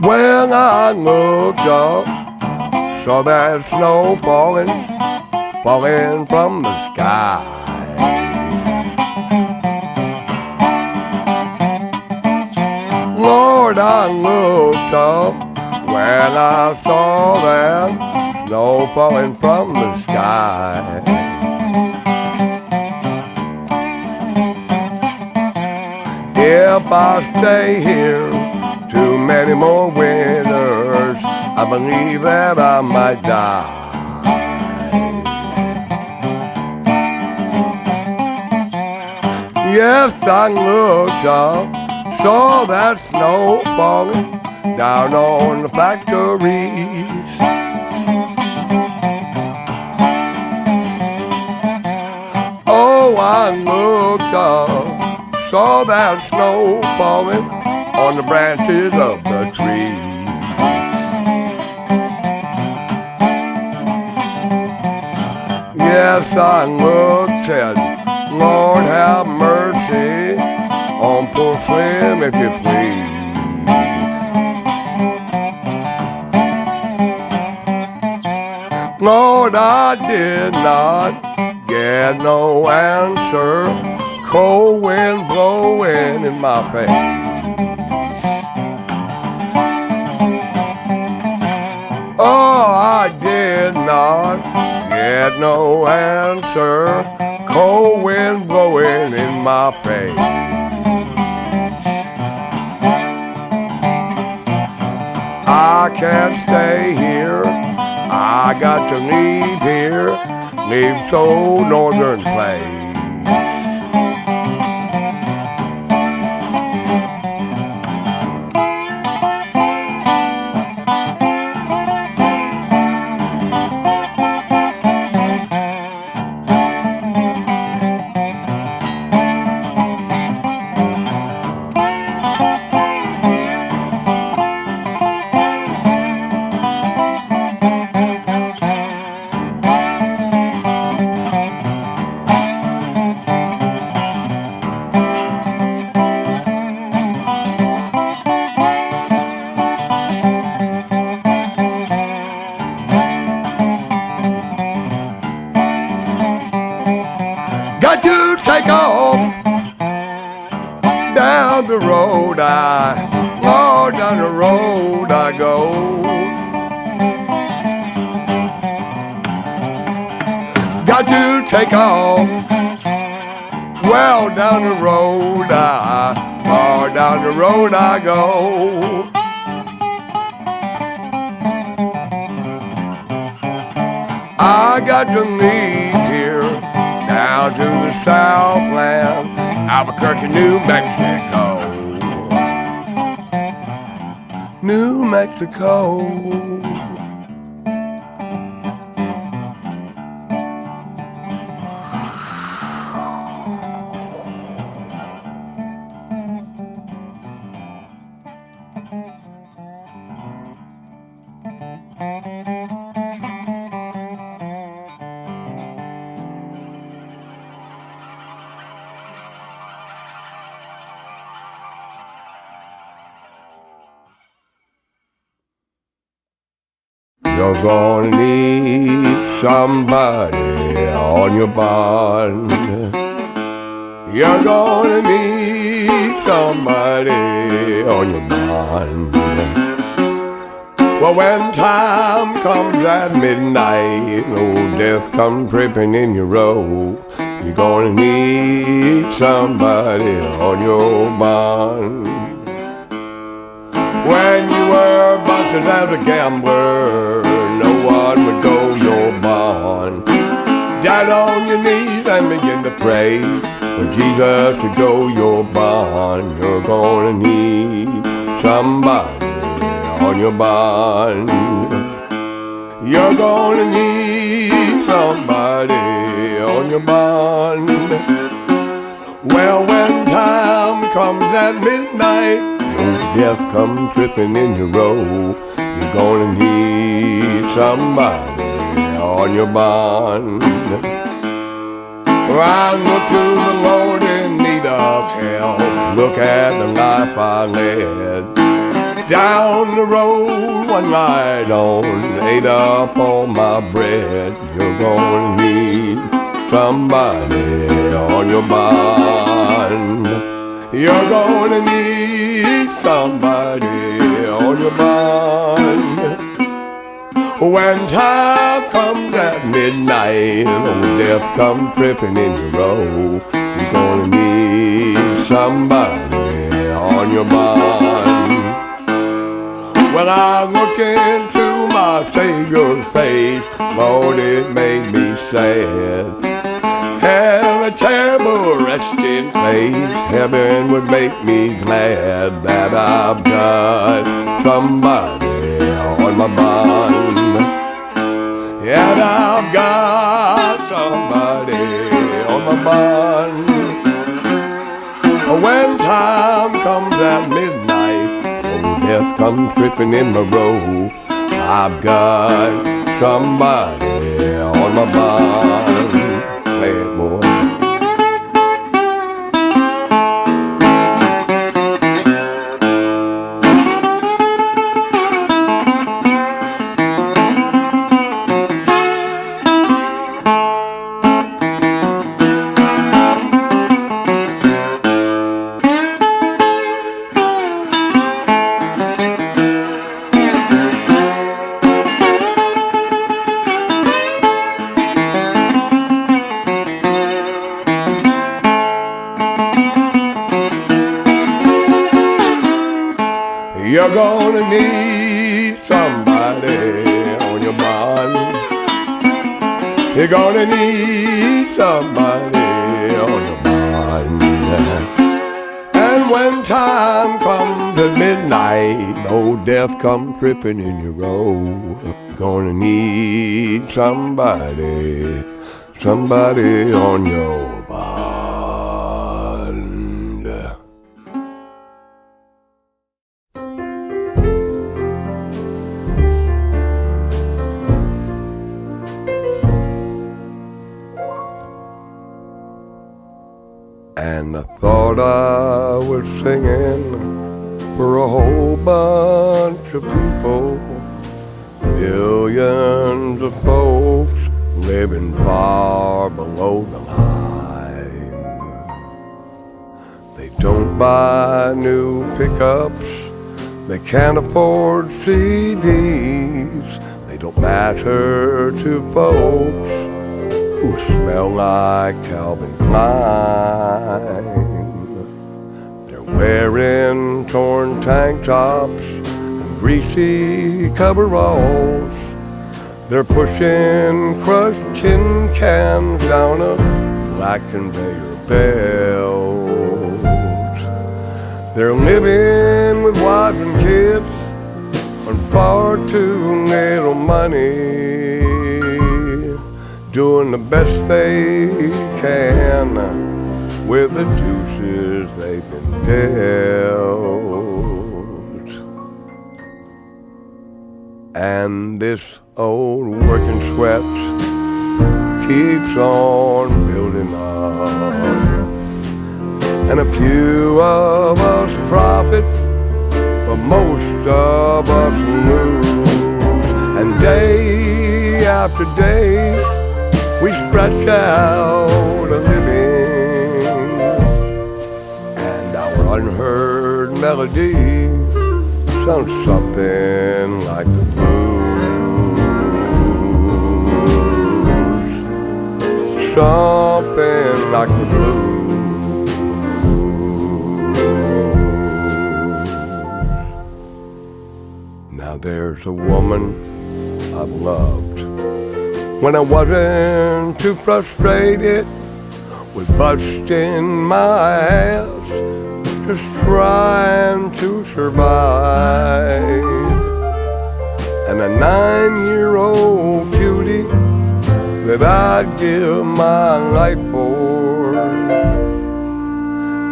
When I looked up, saw that snow falling from the sky. Lord, I looked up when I saw that snow falling from the sky. If I stay here too many more winters, I believe that I might die. Yes, I looked up, saw that snow falling down on the factories. Oh, I looked up, saw that snow falling on the branches of the trees. Yes, I looked, said, Lord have mercy on poor Slim, if you please. Lord, I did not get no answer. Cold wind blowing in my face. Oh, I did not get no answer. Cold wind blowing in my face. I can't stay here. I got to leave here. Leave so northern place. Got to take off down the road Lord, down the road I go. Got to take off, well, down the road Lord, down the road I go. I got to leave here down to the Southland, Albuquerque, New Mexico. New Mexico. You're gonna need somebody on your bond. You're gonna need somebody on your bond. Well, when time comes at midnight, old death comes creeping in your row, you're gonna need somebody on your bond. When you were busted as a gambler, no one would go your bond. Down on your knees and begin to pray for Jesus to go your bond. You're gonna need somebody on your bond. You're gonna need somebody on your bond. Well, when time comes at midnight, death comes tripping in your row, you're gonna need somebody on your bond. I look to the Lord in need of help. Look at the life I led. Down the road one night on, ate up all my bread. You're gonna need somebody on your mind. You're gonna need somebody on your mind. When time comes at midnight, old death comes tripping in your road. You're gonna need somebody on your mind. When I look into my Savior's face, Lord, it made me sad. And a terrible resting place, heaven would make me glad that I've got somebody on my mind. And I've got somebody on my mind. When time comes at midnight, old death comes tripping in my road, I've got somebody on my mind. Play it, boy. You're gonna need somebody on your mind. You're gonna need somebody on your mind. And when time comes at midnight, old death comes tripping in your road. You're gonna need somebody on your mind. And I thought I was singing for a whole bunch of people, millions of folks living far below the line. They don't buy new pickups, they can't afford CDs, they don't matter to folks who smell like Calvin Klein. They're wearing torn tank tops and greasy coveralls. They're pushing crushed tin cans down a black conveyor belt. They're living with wives and kids on far too little money, doing the best they can with the juices they've been dealt. And this old working sweat keeps on building up, and a few of us profit, but most of us lose. And day after day we stretch out a living, and our unheard melody sounds something like the blues, something like the blues. Now there's a woman I've loved when I wasn't too frustrated with busting my ass, just trying to survive. And a 9-year-old cutie that I'd give my life for.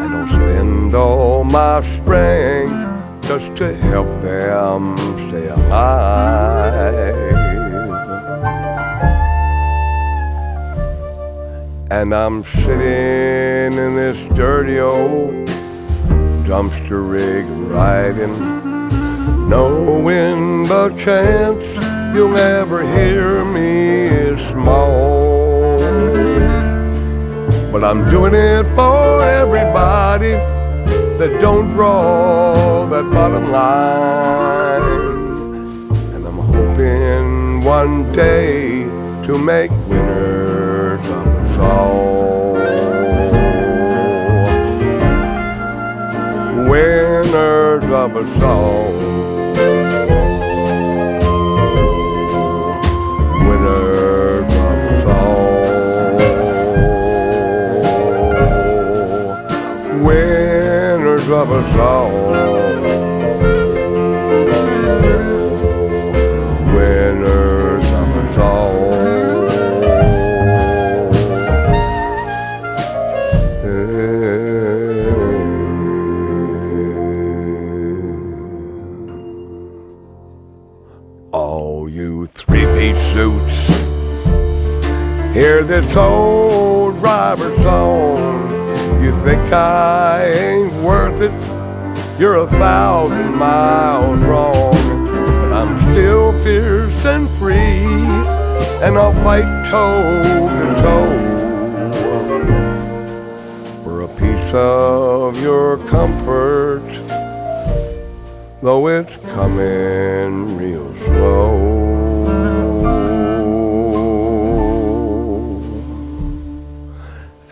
I don't spend all my strength just to help them stay alive. And I'm sitting in this dirty old dumpster rig riding knowing the chance you'll ever hear me is small. But I'm doing it for everybody that don't draw that bottom line. And I'm hoping one day to make winners of us all. Winners of us all. Winners of us all. Winners of us all. Winners of us all. All you three-piece suits, hear this old driver song. You think I ain't worth it? You're 1,000 miles wrong. But I'm still fierce and free, and I'll fight toe to toe for a piece of your comfort, though it's coming real slow.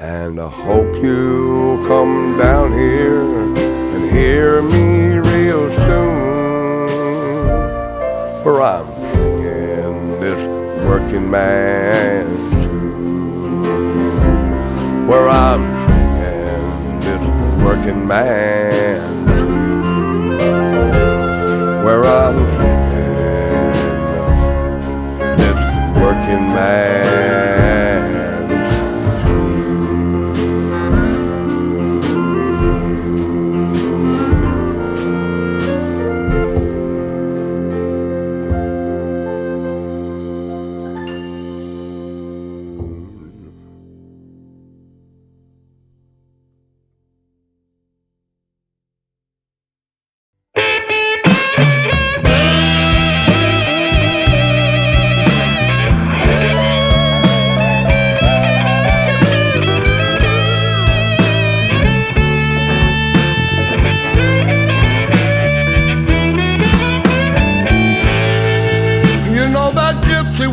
And I hope you come down here and hear me real soon, for I'm singing this working man's tune. Where I'm singing this working man's tune. Where I'm singing this working man's.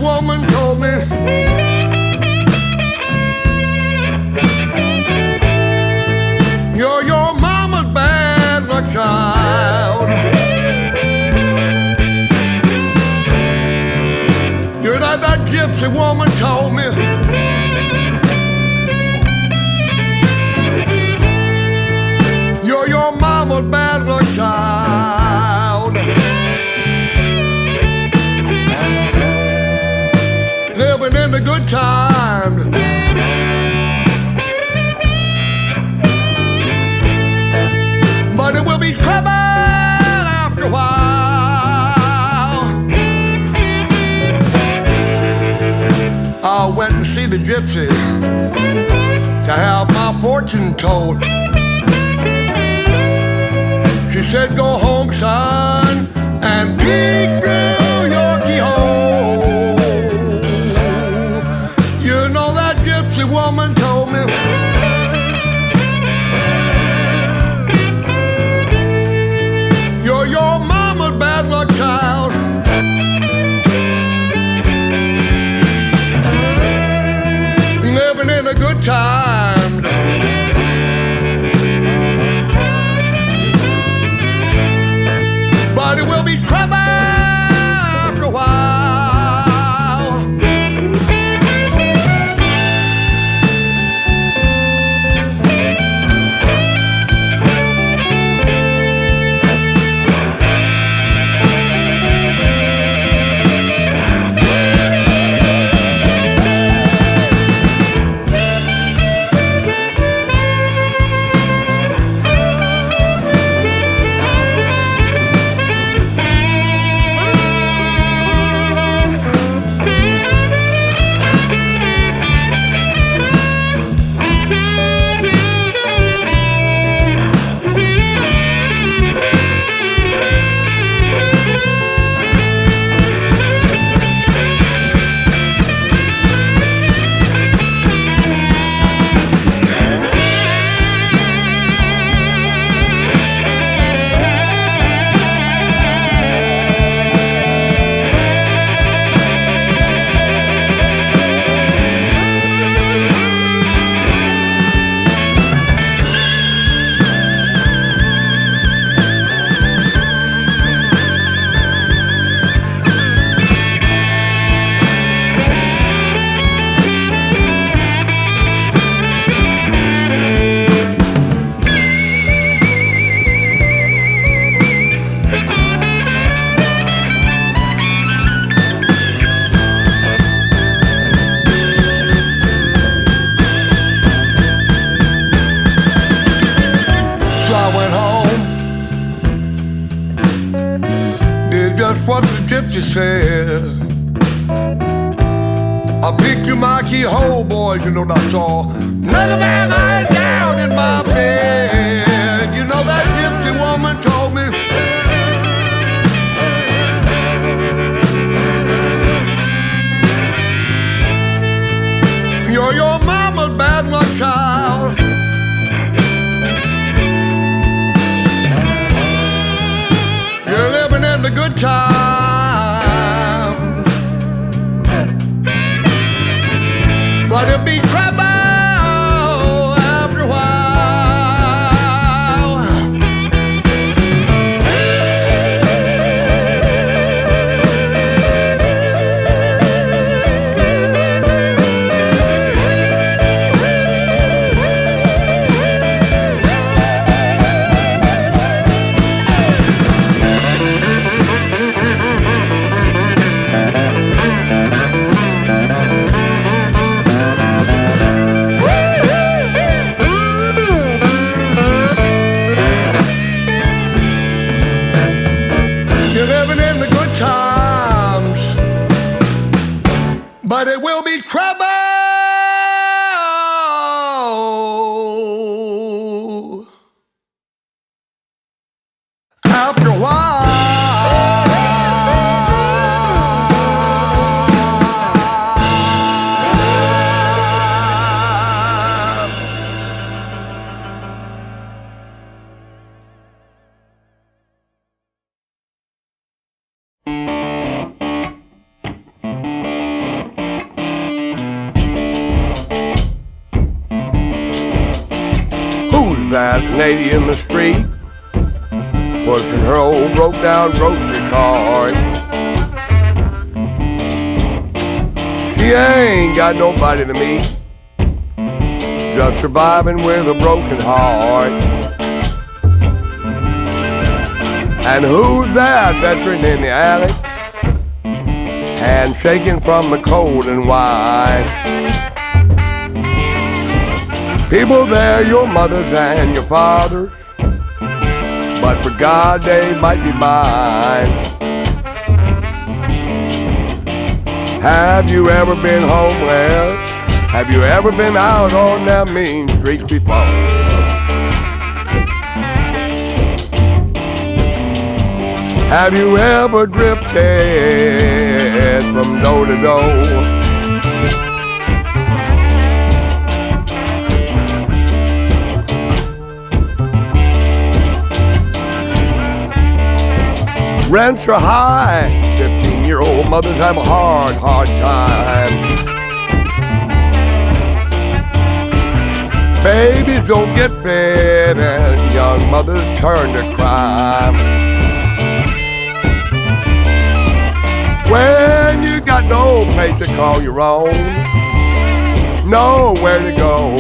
Woman told me you're your mama's bad luck child. You're like that gypsy woman told me. You're your mama's bad luck child. Living in the good times, but it will be trouble after a while. I went to see the gypsy to have my fortune told. She said, go home, son, and peek through your keyhole. The woman told me you're your mama's bad luck child. Living in a good time, but it will be trouble after a while. just what the gypsy says. I picked you my keyhole, boys, you know that's all. Another man lying down in my bed. You know that gypsy woman told me. You're your mama's bad luck child. You're living in the good time, but it'll be trouble after a while. But it will be trouble after a while. That lady in the street pushing her old broke down grocery cart. She ain't got nobody to meet, just surviving with a broken heart. And who's that veteran in the alley, hand shaking from the cold and wide? People there, your mothers and your fathers, but for God they might be mine. Have you ever been homeless? Have you ever been out on them mean streets before? Have you ever drifted from door to door? Rents are high, 15-year-old mothers have a hard time. Babies don't get fed and young mothers turn to crime. When you got no place to call your own, nowhere to go,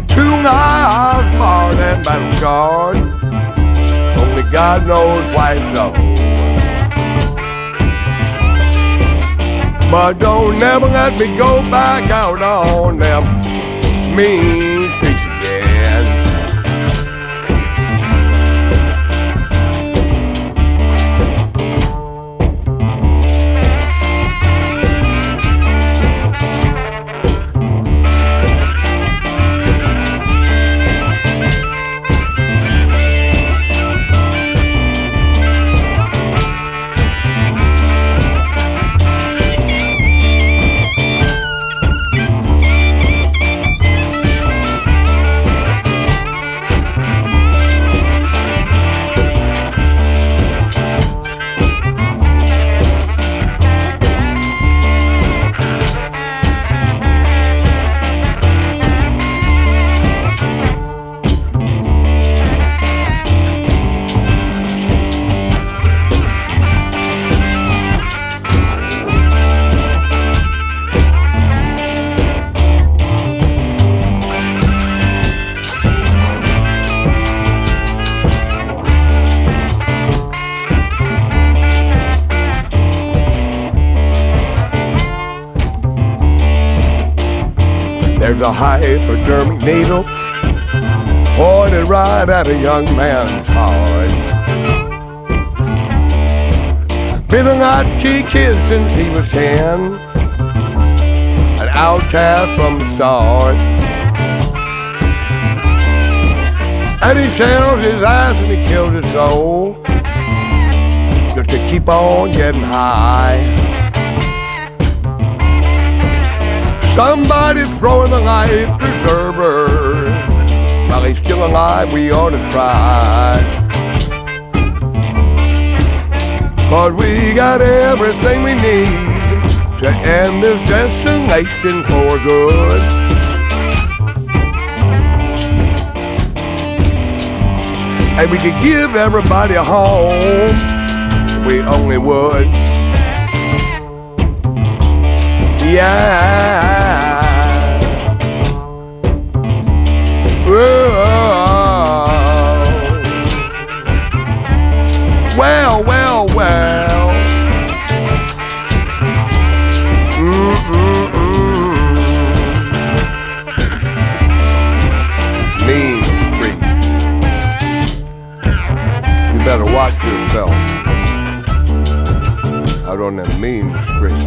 2 miles more than battle scarred, only God knows why so. But don't never let me go back out on them mean streets again. There's a hypodermic needle pointed right at a young man's heart. Been a latchkey kid since he was 10, an outcast from the start. And he sells his eyes and he kills his soul just to keep on getting high. Somebody's throwing a life preserver. While he's still alive, we ought to try. 'Cause we got everything we need to end this desolation for good. And we could give everybody a home, we only would. Yeah. Whoa. Well, well, well. Mean street. You better watch yourself out on them mean streets.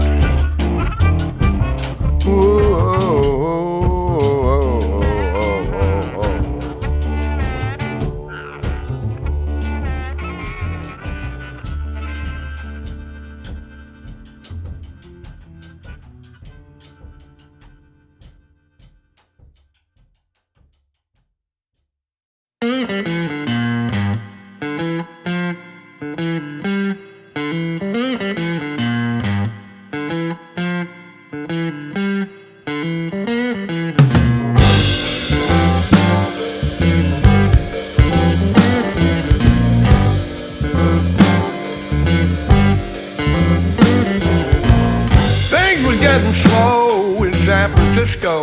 Getting slow in San Francisco.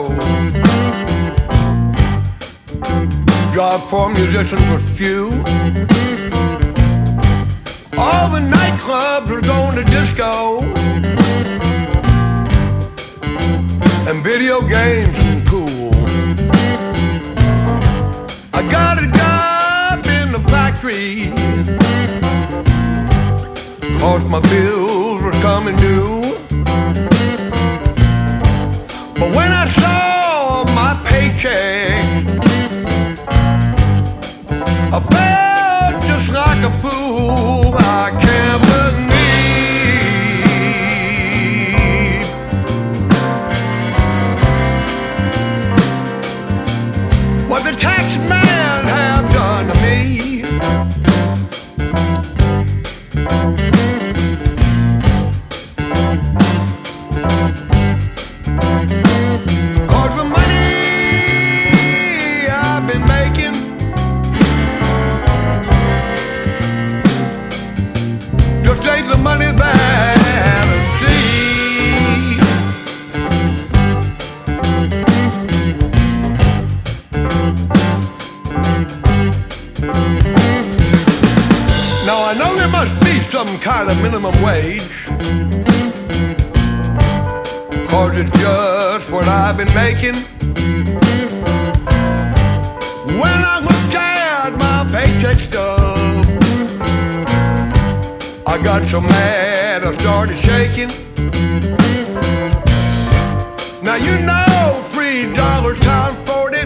Job for musicians was few. All the nightclubs were going to disco, and video games and pool. I got a job in the factory, 'cause my bills were coming due. But when I saw my paycheck, I felt just like a fool. I can't believe what the tax man have done to me. The money that I see. Now I know there must be some kind of minimum wage, 'cause it's just what I've been making. When I looked at my paycheck stub, I got so mad I started shaking. Now you know $3 times 40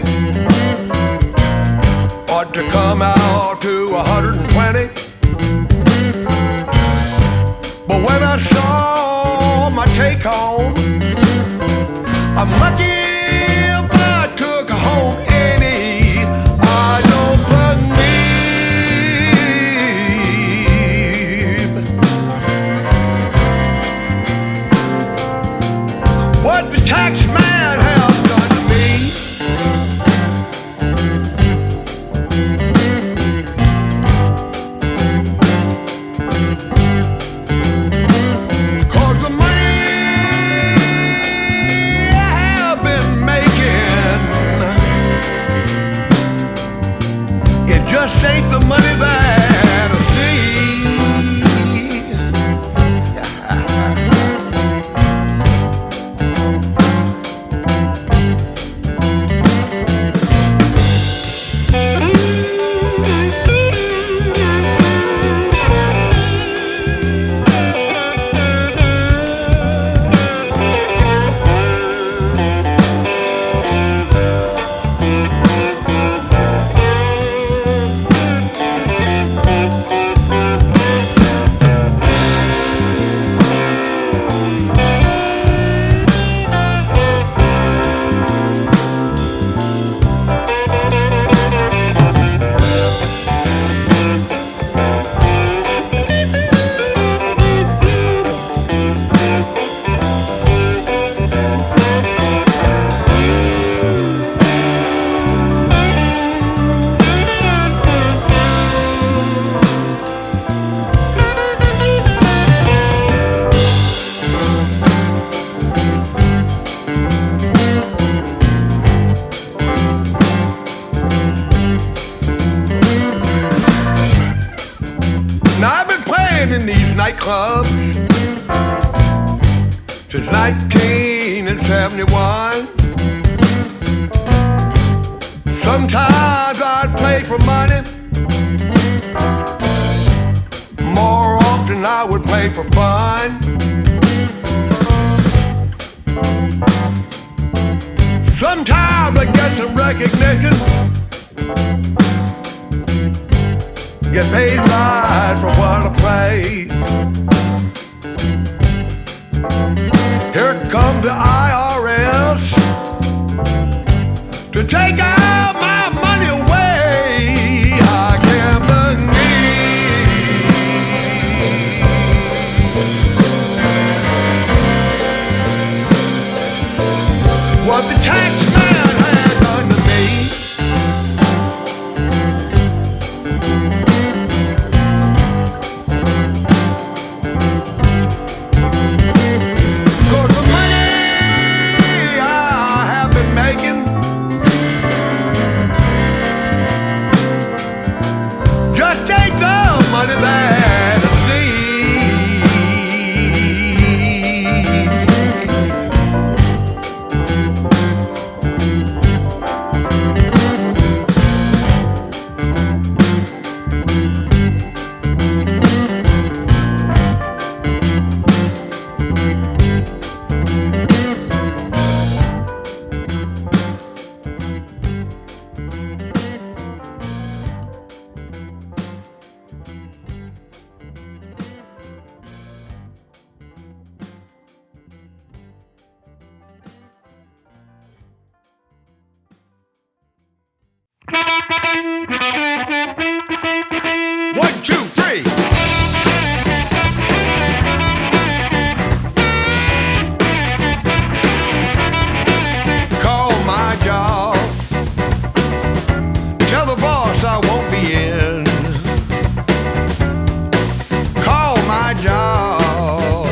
ought to come out to 120. But when I saw my take home, I'm lucky if I took home any. I don't believe what the tax man has done to me. 'Cause the money I have been making, it just ain't the money that I see. nightclubs since 1971. Sometimes I'd play for money. More often I would play for fun. Sometimes I get some recognition, get paid right for what I play. Here comes the IRS to take out my money away. I can't believe what the tax man had done to me. Cause the money I have been making just ain't the money that I see. One, two, three. Call my job. Tell the boss I won't be in. Call my job.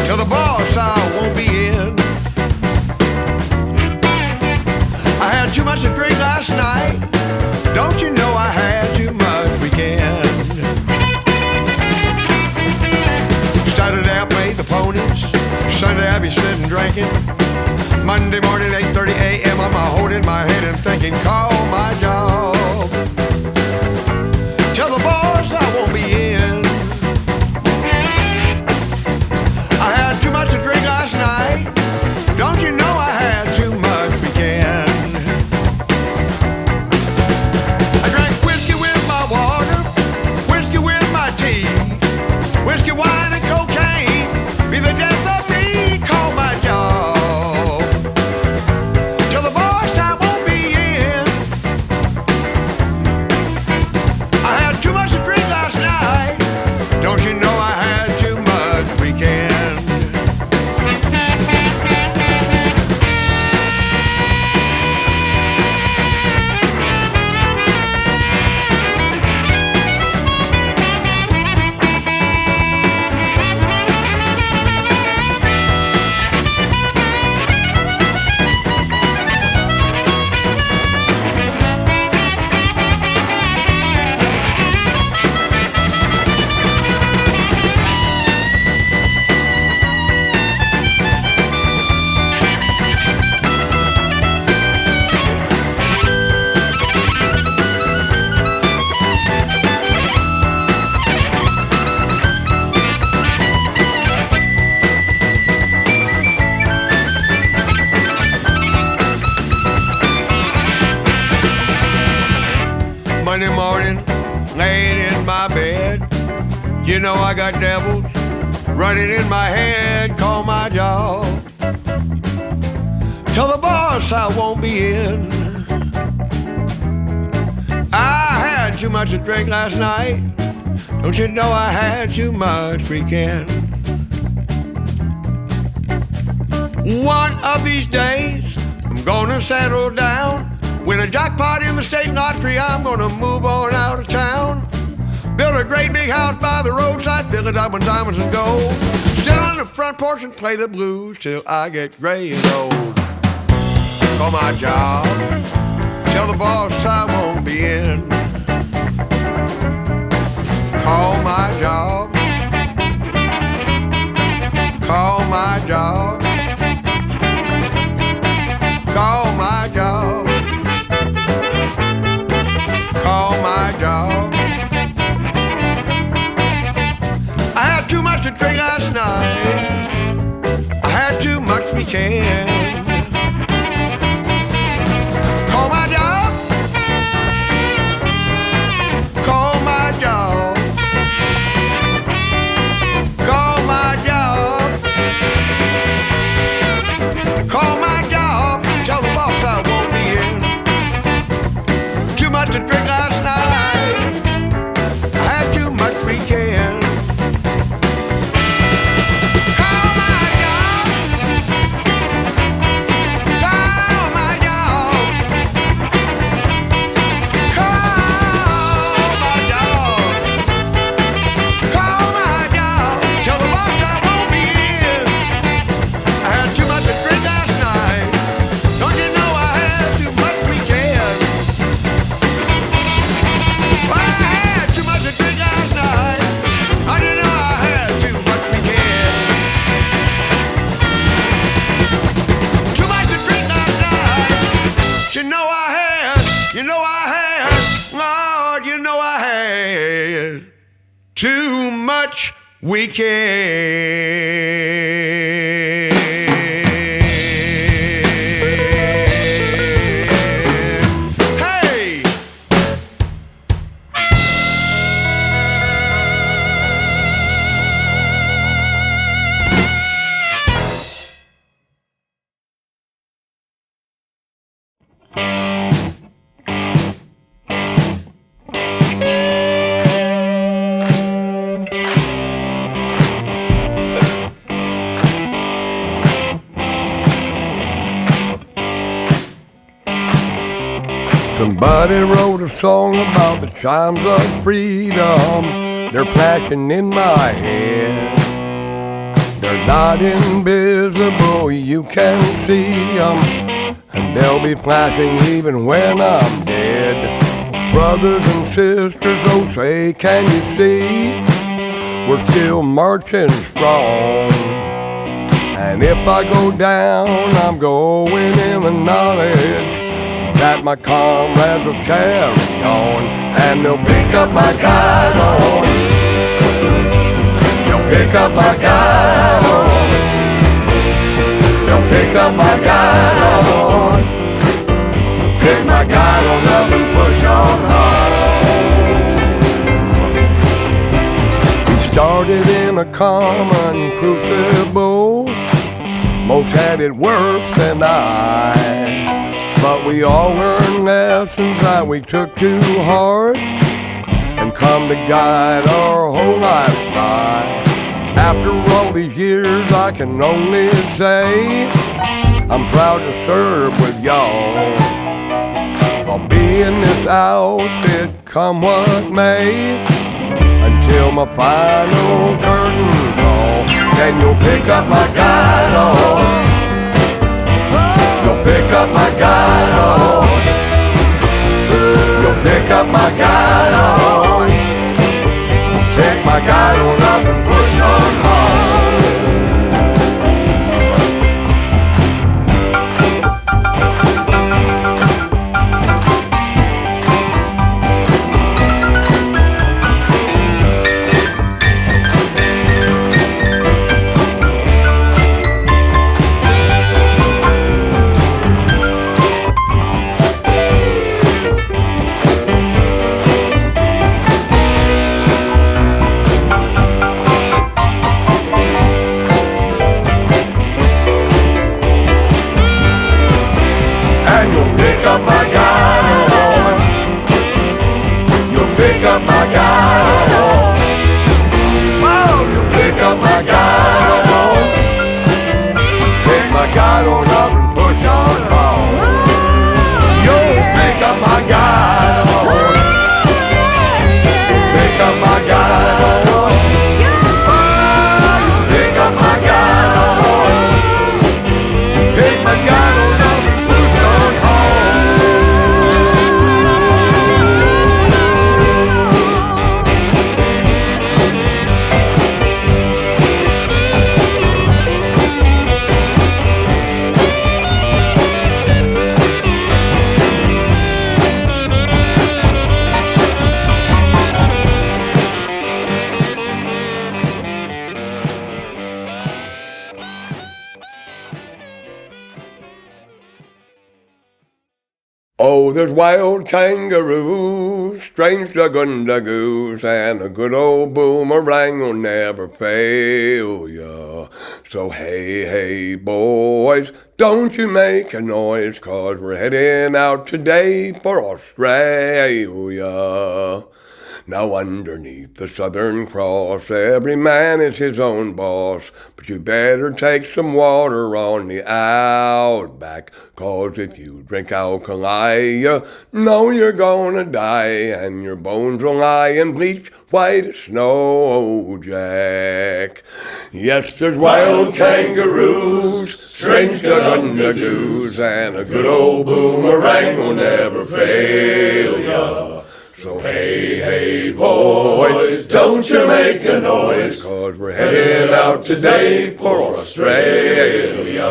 Tell the boss I won't be in. I had too much to drink last night. Don't you know I had too much weekend? Saturday I played the ponies. Sunday I be sitting drinking. Monday morning 8:30 a.m. I'm holding my head and thinking, call my job. Tell the boss I won't be in. I had too much to drink last night. Don't you know I had too much weekend? I drank whiskey with my water, whiskey with my tea, whiskey, wine, and cocaine. Be the death of me, call my job. Tell the boss I won't be in. I had too much to drink last night. Don't you know I had too much weekend? Monday morning, laying in my bed, you know I got devils running in my head. Call my job. Tell the boss I won't be in. I had too much to drink last night. Don't you know I had too much weekend? One of these days, I'm gonna settle down. Win a jackpot in the state lottery, I'm gonna move on out of town. Build a great big house by the roadside, fill it up with diamonds and gold. Sit on the front porch and play the blues till I get gray and old. Call my job, tell the boss I won't be in. Call my job, to drink last night. I had too much weekend. Call my dog. Call my dog. Call my dog. Call my dog. Tell the boss I won't be in. I had too much to drink last night. Don't you know I had too much weekend? Well, I had too much to drink last night. Don't you know I had too much weekend? Too much to drink last night. You know I had, you know I had, Lord, you know I had too much weekend. Hey! Somebody wrote a song about the chimes of freedom. They're flashing in my head. They're not invisible, you can see them. And they'll be flashing even when I'm dead. Brothers and sisters, oh say, can you see? We're still marching strong. And if I go down, I'm going in the knowledge that my comrades will carry on, and they'll pick up my guide on. They'll pick up my guide on. They'll pick up my guide on. Pick my guide on up and push on home. We started in a common crucible. Most had it worse than I. But we all learned lessons that we took to heart and come to guide our whole life by. After all these years, I can only say I'm proud to serve with y'all. I'll be in this outfit come what may until my final curtain call. Then you'll pick up my guide on. You'll pick up my guide on. You'll pick up my guide on. Take my guide on up and push on home. there's wild kangaroos, strange dugundagoos, and a good old boomerang will never fail ya. So hey, hey, boys, don't you make a noise, 'cause we're heading out today for Australia. Now underneath the Southern Cross, every man is his own boss, but you better take some water on the outback, 'cause if you drink alkali, you know you're gonna die, and your bones will lie in bleach white as snow, Jack. Yes, there's wild kangaroos, strange dugundagoos, and a good old boomerang will never fail ya. So hey, hey, boys, don't you make a noise, 'cause we're heading out today for Australia.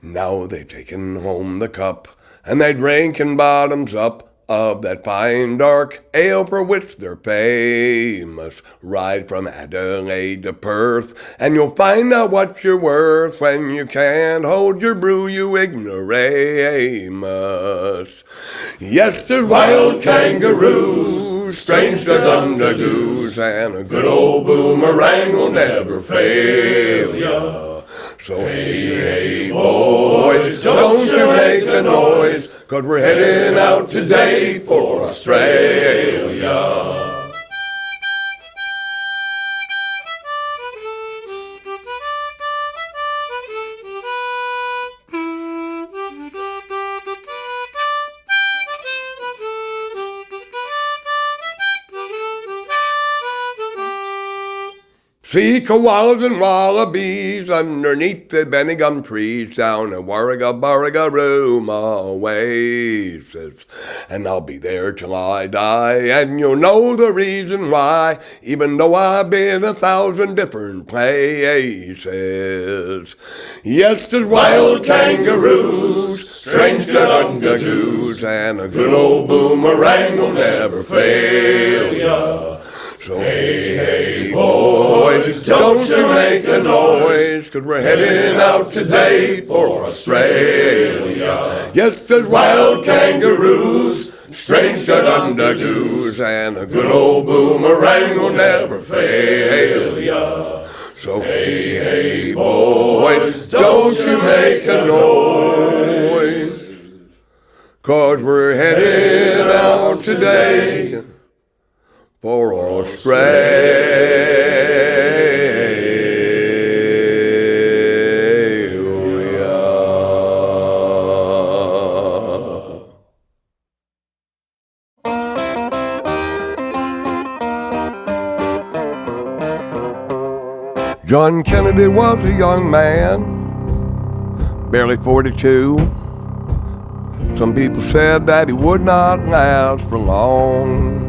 Now they've taken home the cup, and they drinking bottoms up of that fine dark ale for which they're famous. Ride from Adelaide to Perth, and you'll find out what you're worth when you can't hold your brew, you ignoramus. Yes, there's wild kangaroos, strange dugundagoos, and a good old boomerang will never fail ya. So hey, hey, boys, don't you make a noise, 'cause we're heading out today for Australia. See koalas and wallabies underneath the benny-gum trees down in Warriga-Barriga-Room Oasis. And I'll be there till I die, and you'll know the reason why, even though I've been 1,000 different places. Yes, there's wild kangaroos, strange dugundagoos, and a good old boomerang will never fail ya. So hey, hey, boys, don't you make a noise, 'cause we're heading out today for Australia. Yes, there's wild kangaroos, strange dugundagoos, and a good old boomerang will never fail ya. So hey, hey, boys, don't you make a noise, 'cause we're heading out today for Australia. John Kennedy was a young man, barely 42. Some people said that he would not last for long.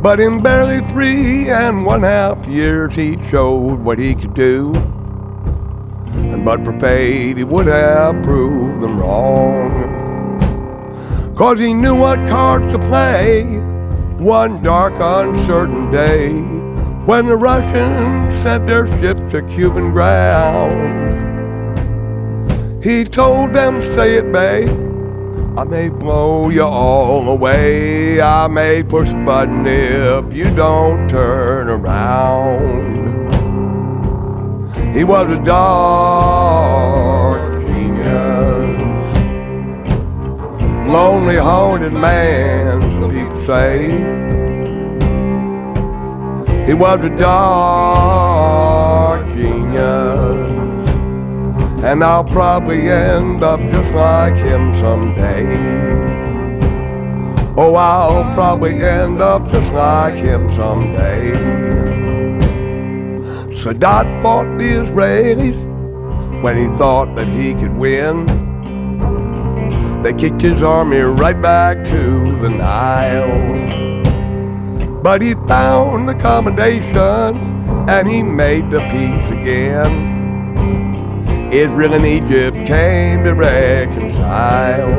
But in barely 3.5 years he showed what he could do. And but for fate he would have proved them wrong. 'Cause he knew what cards to play one dark uncertain day, when the Russians sent their ships to Cuban ground. He told them, stay at bay, I may blow you all away. I may push the button if you don't turn around. He was a dark genius, lonely haunted man, some people say. He was a dark genius, and I'll probably end up just like him someday. Oh, I'll probably end up just like him someday. Sadat fought the Israelis when he thought that he could win. They kicked his army right back to the Nile. But he found accommodation and he made the peace again. Israel and Egypt came to reconcile.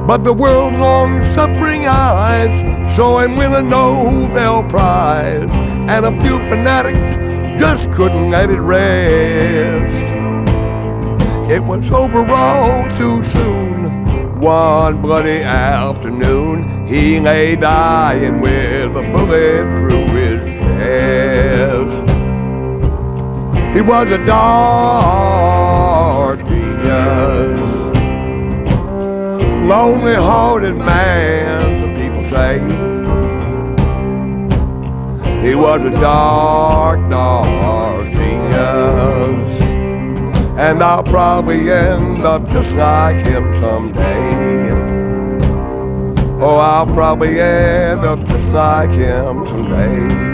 But the world's long-suffering eyes saw him win a Nobel Prize, and a few fanatics just couldn't let it rest. It was over all too soon, One bloody afternoon, he lay dying with a bullet through his chest. He was a dark genius, lonely-hearted man, some people say. He was a dark, dark genius, and I'll probably end up just like him someday. Oh, I'll probably end up just like him someday.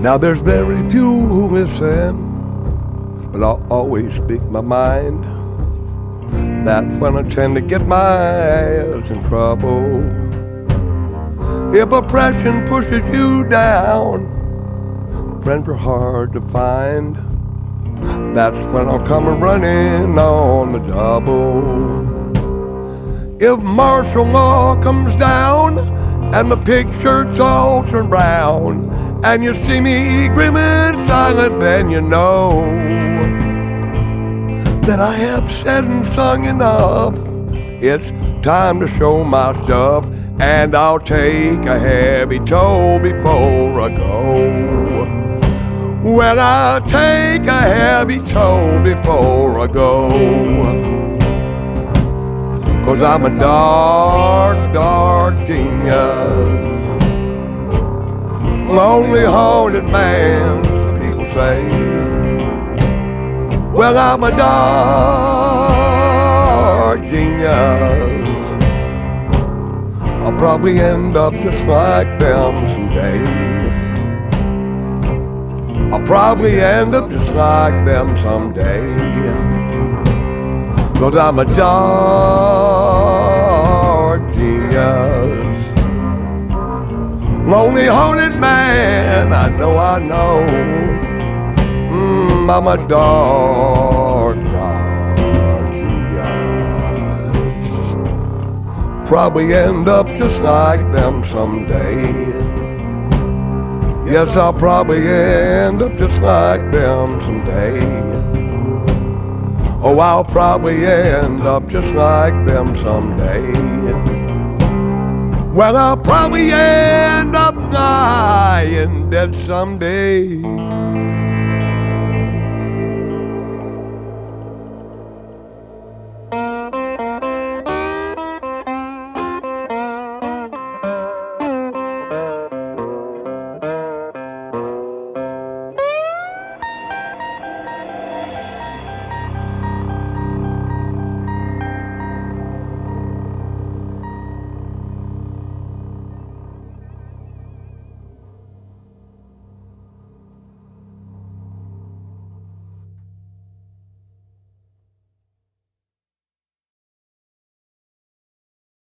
Now there's very few who listen, but I'll always speak my mind. That's when I tend to get my ass in trouble. If oppression pushes you down, friends are hard to find. That's when I'll come running on the double. If martial law comes down and the pig shirts all turn brown, and you see me grim and silent, then you know that I have said and sung enough. It's time to show my stuff, and I'll take a heavy toll before I go. Well, I'll take a heavy toll before I go. 'Cause I'm a dark, dark genius, lonely-hearted man, some people say. Well, I'm a dark genius, I'll probably end up just like them someday. I'll probably end up just like them someday. 'Cause I'm a dark genius, lonely-hearted man, I know. I'm a dark, dark genius. Probably end up just like them someday. Yes, I'll probably end up just like them someday. Oh, I'll probably end up just like them someday. Well, I'll probably end up dying dead someday.